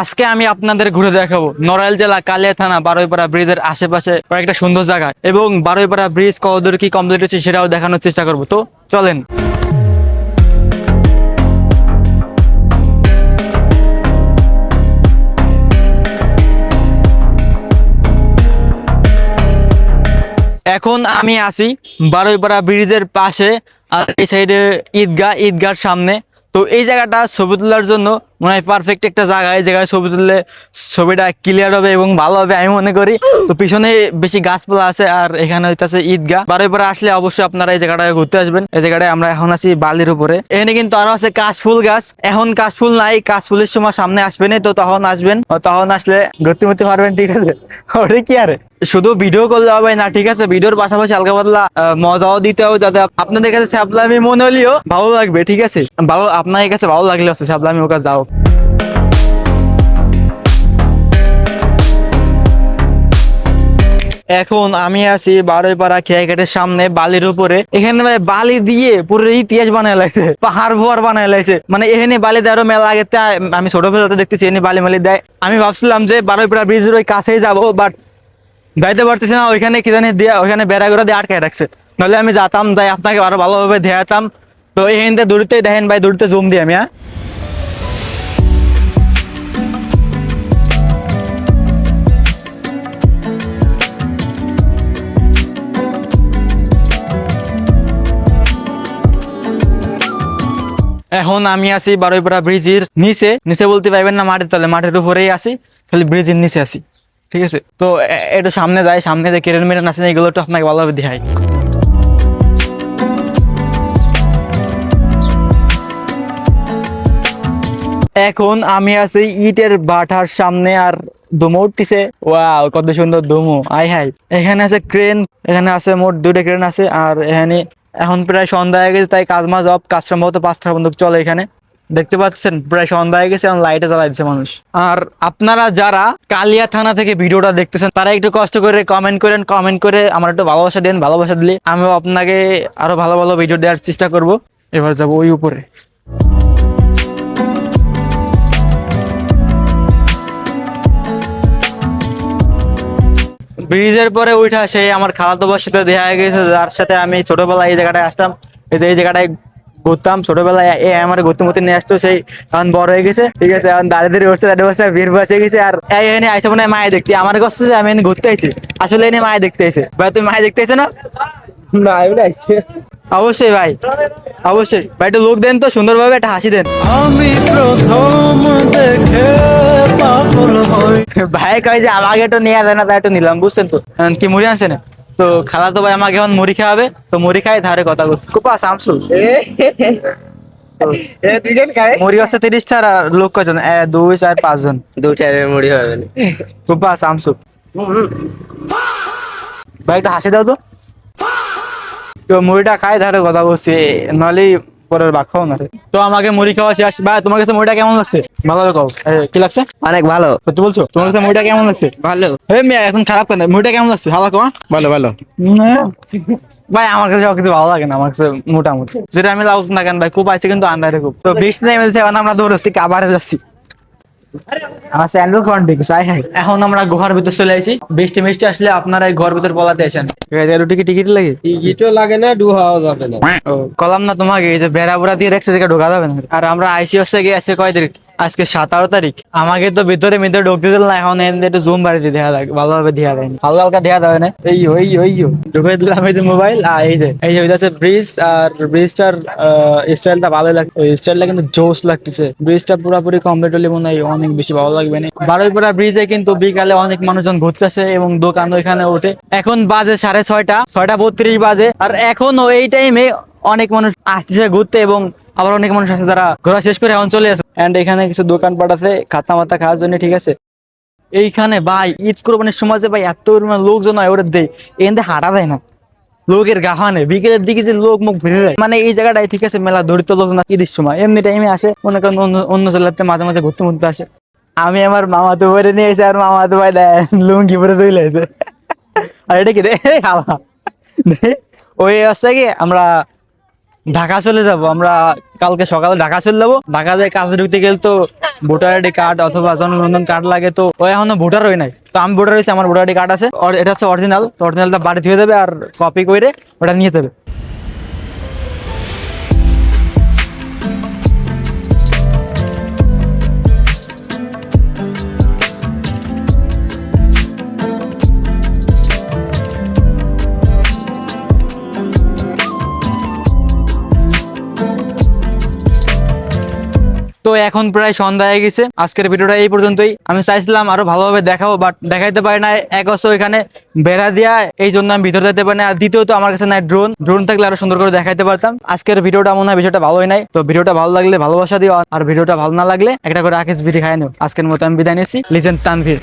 আজকে আমি আপনাদের ঘুরে দেখাবো নড়াইল জেলা কালিয়া থানা বারুইপাড়া ব্রিজের আশেপাশে কয়েকটা সুন্দর জায়গা এবং বারুইপাড়া ব্রিজ কতদূর কি কমপ্লিট হচ্ছে সেটাও দেখানোর চেষ্টা করব। তো চলেন। এখন আমি আছি বারুইপাড়া ব্রিজের পাশে, আর এই সাইডে ঈদগাহর সামনে। তো এই জায়গাটা ছবি তোলার জন্য মনে হয় পারফেক্ট একটা জায়গা। এই জায়গায় ছবি তুললে ছবিটা ক্লিয়ার হবে এবং ভালো হবে আমি মনে করি। তো পিছনে বেশি গাছপালা আছে, আর এখানে হইতেছে ঈদগাহ। বারুইপাড়া আসলে অবশ্যই আপনারা এই জায়গাটায় ঘুরতে আসবেন। এই জায়গাটায় আমরা এখন আছি বালির উপরে। এখানে কিন্তু আরো আছে কাশফুল গাছ। এখন কাশফুল নাই, কাশফুলের সময় সামনে আসবেন, তো তখন আসবেন। তখন আসলে ঘুরতে মুরতে পারবেন, ঠিক আছে? ওরে কি আরে শুধু ভিডিও করলে হবে না, ঠিক আছে? ভিডিওর পাশাপাশি হালকা পাতলা মজাও দিতে হবে, যাতে আপনাদের কাছে সাবলামি মনে হলেও ভালো লাগবে, ঠিক আছে? ভালো আপনাদের কাছে ভালো লাগলে আছে সাবলামি ওকে যাও। এখন আমি আছি বারুইপাড়া খেয়াঘাটের সামনে বালির উপরে। এখানে ভাই বালি দিয়ে পুরো ইতিহাস বানায় লাগছে, পাহাড় ভোয়ার বানায় লাগছে। মানে এখানে বালি দেওয়ার মেলা আগে আমি ছোটবেলাতে দেখতেছি এনে বালি মালি দেয়। আমি ভাবছিলাম যে বারুইপাড়া ব্রিজের ওই কাছেই যাবো, বাট যাইতে পারতেছি না। ওইখানে কি জানি দিয়ে ওইখানে বেড়া করে দিয়ে আটকায় রাখছে, নাহলে আমি যেতাম, যাই আপনাকে আরো ভালোভাবে দেখাতাম। তো এখান থেকে দূরতেই দেখেন ভাই, দূরতে জুম দিই আমি। হ্যাঁ, এখন আমি আছি বারুইপাড়া ব্রিজের নিচে। নিচে বলতে পারবেন না মাটির তলে, মাটির উপরেই আছি, খালি ব্রিজের নিচে আছি, ঠিক আছে? তো একটু সামনে যাই, সামনে যে কেরেন মেরেন আছে এগুলো একটু আপনাকে ভালোভাবে দেখাই। এখন আমি আছি ইটের ভাটার সামনে, আর ধুমো উঠতেছে। ওয়াও, কত সুন্দর ধুমো! I high. এখানে আছে ক্রেন, এখানে আছে মোট 2টা ক্রেন আছে। আর এখানে এখন প্রায় সন্ধ্যা হয়ে গেছে, তাই কাজ মাজ অফ। কাজ সম্ভবত 5টা বন্ধু চলে এখানে, দেখতে পাচ্ছেন প্রায় সন্ধ্যা হয়ে গেছে, এখন লাইটে জ্বালাই দিচ্ছে মানুষ। আর আপনারা যারা কালিয়া থানা থেকে ভিডিওটা দেখতেছেন তারা একটু কষ্ট করে কমেন্ট করেন, কমেন্ট করে আমার একটু ভালোবাসা দেন। ভালোবাসা দিলে আমিও আপনাকে আরো ভালো ভালো ভিডিও দেওয়ার চেষ্টা করব। এবার যাবো ওই উপরে। ব্রিজের পরে উঠা সেই আমার খালাতো ভাইয়ের সাথে দেখা গেছে, যার সাথে আমি ছোটবেলায় এই জায়গাটায় আসতাম। এই জায়গাটায় ঘুরতাম ছোটবেলায়, আমার ঘুরতে মুরতে নিয়ে আসতো। সেই এখন বড় হয়ে গেছে, ঠিক আছে? এখন দাঁড়িয়ে বসছে, দাঁড়িয়ে বসছে, ভিড় বসে গেছে। আর এনে আইসে মনে হয় মায়ে দেখতে আমার কাছে যে আমি এনে ঘুরতে আইছি, আসলে এনে মায়ে দেখতে আইছে। ভাই তুমি মায়ে দেখতে আইছো না? না এমনি আইছে। অবশ্যই ভাই, অবশ্যই ভাই। একটু লোক দেন তো, সুন্দরভাবে একটা হাসি দেন। আমি প্রথম দেখে পাগল হই। ভাই কয় যে আমাকে একটু নিয়ে যায় না, তাই একটু নিলাম, বুঝছেন তো? এখন কি মুড়ি আনছে না? তো খালা তো ভাই আমাকে এখন মুড়ি খাওয়াবে, তো মুড়ি খাই ধারে কথা বলছি। কোপা শামসু দুজন খায়। মুড়ি হচ্ছে 30 ছাড়া। লোক কয়জন? 2 4 5 জন। 2 4 মুড়ি হবে না। কোপা শামসু ভাই একটু হাসি দাও তো। তো মুড়িটা খাই ধারে কথা বলছি, নাহলে পরের ভাগ খাও না রে। তো আমাকে মুড়ি খাওয়া শেষ। ভাই তোমার কাছে মুড়িটা কেমন লাগছে? ভালো কও, কি লাগছে? অনেক ভালো। সত্যি বলছো? তোমার কাছে মুড়িটা কেমন লাগছে? ভালো হে মিয়া, এখন খারাপ কেন? মুড়িটা কেমন লাগছে? ভালো কও। ভালো ভালো। ভাই আমার কাছে কিছু ভালো লাগে না, আমার কাছে মোটামুটি যেটা আমি লাভ না কেন ভাই, খুব আছে কিন্তু আন্ডারে খুব। তো বৃষ্টি নেমেছে, এখন আমরা দৌড়াচ্ছি, কাবারে যাচ্ছি। আমার স্যান্ডেল কন্টিক চাই। হ্যাঁ, এখন আমরা গুহার ভিতর চলে আসি। বৃষ্টি মিষ্টি আসলে আপনারা এই ঘর ভিতর পলাতে আসেন। টিকিট লাগে? টিকিটও লাগে না, ডু হওয়া যাবে না। কলাম না তোমাকে, এই যে বেড়া বুড়া দিয়ে রেখেছে, যেটা ঢোকা যাবে না। আর আমরা আইসি হচ্ছে গিয়ে আছে কয় তারিখ? আজকে 17 তারিখ। আমাকে তো ভিতরে ঢুকতে দিল না। এখন একটু জুম বাড়িতে দেওয়া লাগে, ভালোভাবে দেওয়া যায়নি, হালকা হালকা দেওয়া যাবে না। এই ঢুকে দিলাম এই যে মোবাইল। আর এই যে হইতাছে ব্রিজ। আর ব্রিজটার স্টাইলটা ভালো লাগছে, ওই স্টাইলটা কিন্তু জোস লাগতেছে। ব্রিজটা পুরোপুরি কমপ্লিট হলে মনে হয় অনেক বেশি ভালো লাগবে না। বারুইপাড়া ব্রিজে কিন্তু বিকালে অনেক মানুষজন ঘুরতেছে এবং দোকান ওইখানে ওঠে। এখন বাজে 6:30, 6:32 বাজে। আর এখনো এই টাইমে অনেক মানুষ আসতেছে ঘুরতে, এবং আবার অনেক মানুষ আছে যারা ঘোরা শেষ করে এখন চলে আসে। এন্ড এখানে কিছু দোকানপাট আছে খাতা মাতা খাওয়ার জন্য, ঠিক আছে? এইখানে ভাই ঈদ কোরবানির সময় যে ভাই এত পরিমাণ লোকজন হয়, ওরা দেয় এখানে হাঁটা যায় না, লোকের গাহানে। বিকেলের দিকে যে লোক মুখ ভিড়ে যায়, মানে এই জায়গাটাই ঠিক আছে মেলা দরিদ্র লোকজন ঈদের সময় এমনি টাইমে আসে, মনে করেন অন্য জেলাতে মাঝে মাঝে ঘুরতে ঘুরতে আসে। আমি আমার মামাতো ভাইরে নিয়ে এসে, আর মামাতো ভাই দেয় লুঙ্গি পরে তুই লাইছে। আর এটা কি রে? ওই হচ্ছে কি আমরা ঢাকা চলে যাব আমরা, কালকে সকালে ঢাকা চলে যাবো। ঢাকা যায় কাজে ঢুকতে গেলে তো ভোটার আইডি কার্ড অথবা জন্মনিবন্ধন কার্ড লাগে, তো ও এখনো ভোটার হই নাই। তো আমি ভোটার হয়েছি, আমার ভোটার আইডি কার্ড আছে, এটা হচ্ছে অরিজিনাল। তো অরিজিনালটা বাড়ি দিয়ে যাবে আর কপি করে ওটা নিয়ে যাবে। তো এখন প্রায় সন্ধ্যা হয়ে গেছে, আজকের ভিডিওটা এই পর্যন্তই। আমি চাইছিলাম আরো ভালোভাবে দেখাবো, বাট দেখাইতে পারি না। এক হচ্ছে এখানে বেড়া দিয়া, এই জন্য আমি ভিতরে যেতে পারি না। আর দ্বিতীয়ত আমার কাছে নাই ড্রোন থাকলে আরো সুন্দর করে দেখাইতে পারতাম। আজকের ভিডিওটা মনে হয় বিষয়টা ভালোই নাই। তো ভিডিওটা ভালো লাগলে ভালোবাসা দিও, আর ভিডিওটা ভালো না লাগলে একটা করে আকিস বিড়ি খাই নিও। আজকের মতো আমি বিদায় নিচ্ছি। লিজেন্ড তানভীর।